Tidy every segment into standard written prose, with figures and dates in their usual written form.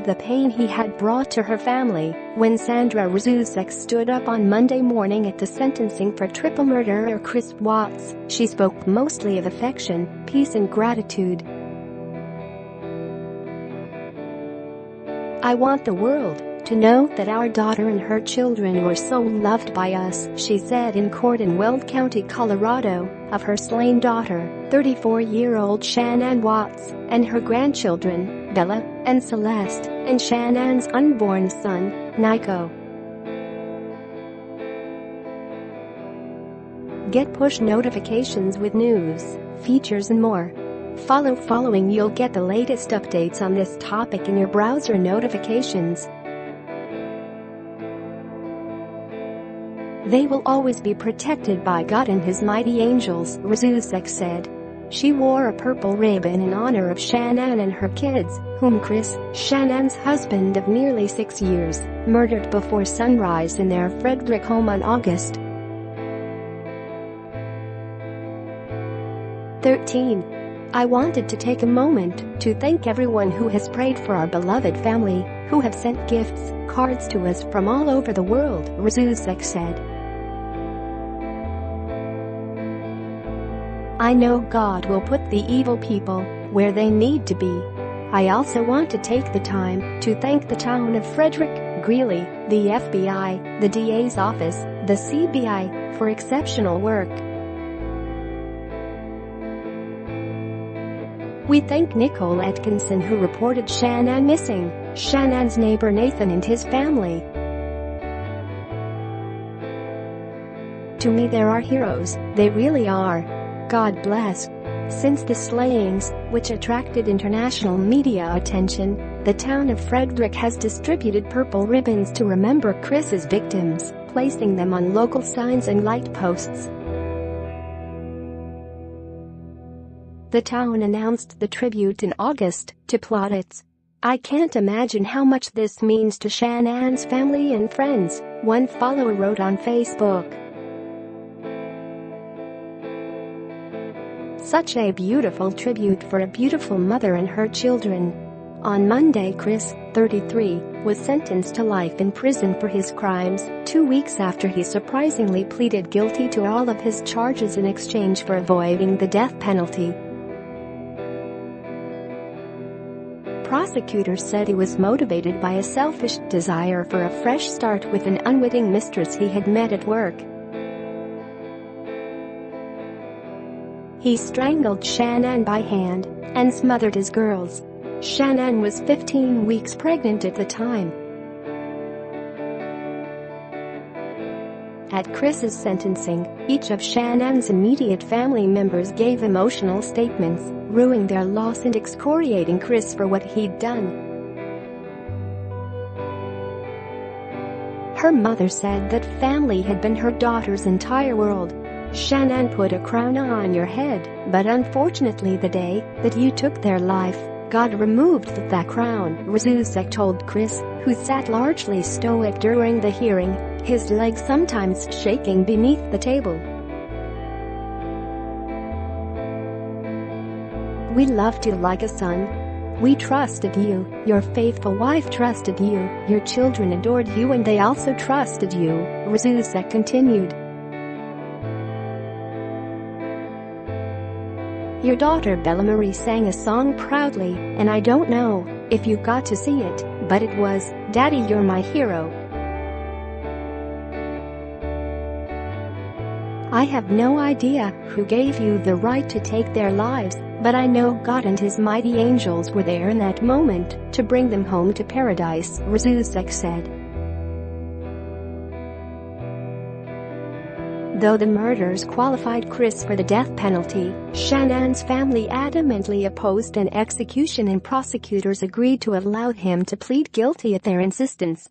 the pain he had brought to her family when Sandra Razuzek stood up on Monday morning at the sentencing for triple murderer Chris Watts. She spoke mostly of affection, peace and gratitude. "I want the world to know that our daughter and her children were so loved by us," she said in court in Weld County, Colorado, of her slain daughter, 34-year-old Shan'ann Watts, and her grandchildren, Bella and Celeste, and Shan'ann's unborn son, Nico. Get push notifications with news, features and more. Following you'll get the latest updates on this topic in your browser notifications. "They will always be protected by God and His mighty angels," Razuzek said. She wore a purple ribbon in honor of Shan'ann and her kids, whom Chris, Shannan's husband of nearly 6 years, murdered before sunrise in their Frederick home on August 13. "I wanted to take a moment to thank everyone who has prayed for our beloved family, who have sent gifts, cards to us from all over the world," Razuzek said. "I know God will put the evil people where they need to be. I also want to take the time to thank the town of Frederick, Greeley, the FBI, the DA's office, the CBI, for exceptional work. We thank Nicole Atkinson, who reported Shan'ann missing, Shannan's neighbor Nathan and his family. To me they are heroes, they really are. God bless." Since the slayings, which attracted international media attention, the town of Frederick has distributed purple ribbons to remember Chris's victims, placing them on local signs and light posts. The town announced the tribute in August to plaudits. "I can't imagine how much this means to Shannan's family and friends," one follower wrote on Facebook. "Such a beautiful tribute for a beautiful mother and her children." On Monday, Chris, 33, was sentenced to life in prison for his crimes, 2 weeks after he surprisingly pleaded guilty to all of his charges in exchange for avoiding the death penalty. Prosecutors said he was motivated by a selfish desire for a fresh start with an unwitting mistress he had met at work. He strangled Shan'ann by hand and smothered his girls. Shan'ann was 15 weeks pregnant at the time. At Chris's sentencing, each of Shannan's immediate family members gave emotional statements, ruing their loss and excoriating Chris for what he'd done. Her mother said that family had been her daughter's entire world. "Shan'ann put a crown on your head, but unfortunately the day that you took their life, God removed that crown," Razuzek told Chris, who sat largely stoic during the hearing, his legs sometimes shaking beneath the table. "We loved you like a son. We trusted you, your faithful wife trusted you, your children adored you and they also trusted you," Razuzek continued. "Your daughter Bella Marie sang a song proudly, and I don't know if you got to see it, but it was, 'Daddy, you're my hero.' I have no idea who gave you the right to take their lives, but I know God and His mighty angels were there in that moment to bring them home to paradise," Razuzek said. Though the murders qualified Chris for the death penalty, Shannan's family adamantly opposed an execution and prosecutors agreed to allow him to plead guilty at their insistence.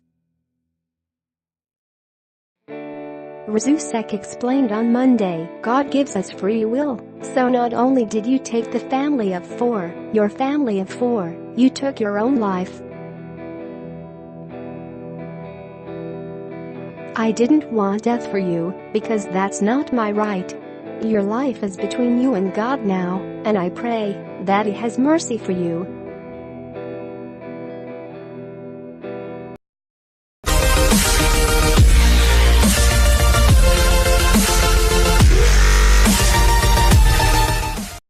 Razuzek explained on Monday, "God gives us free will, so not only did you take the family of 4, your family of 4, you took your own life. I didn't want death for you, because that's not my right. Your life is between you and God now, and I pray that He has mercy for you,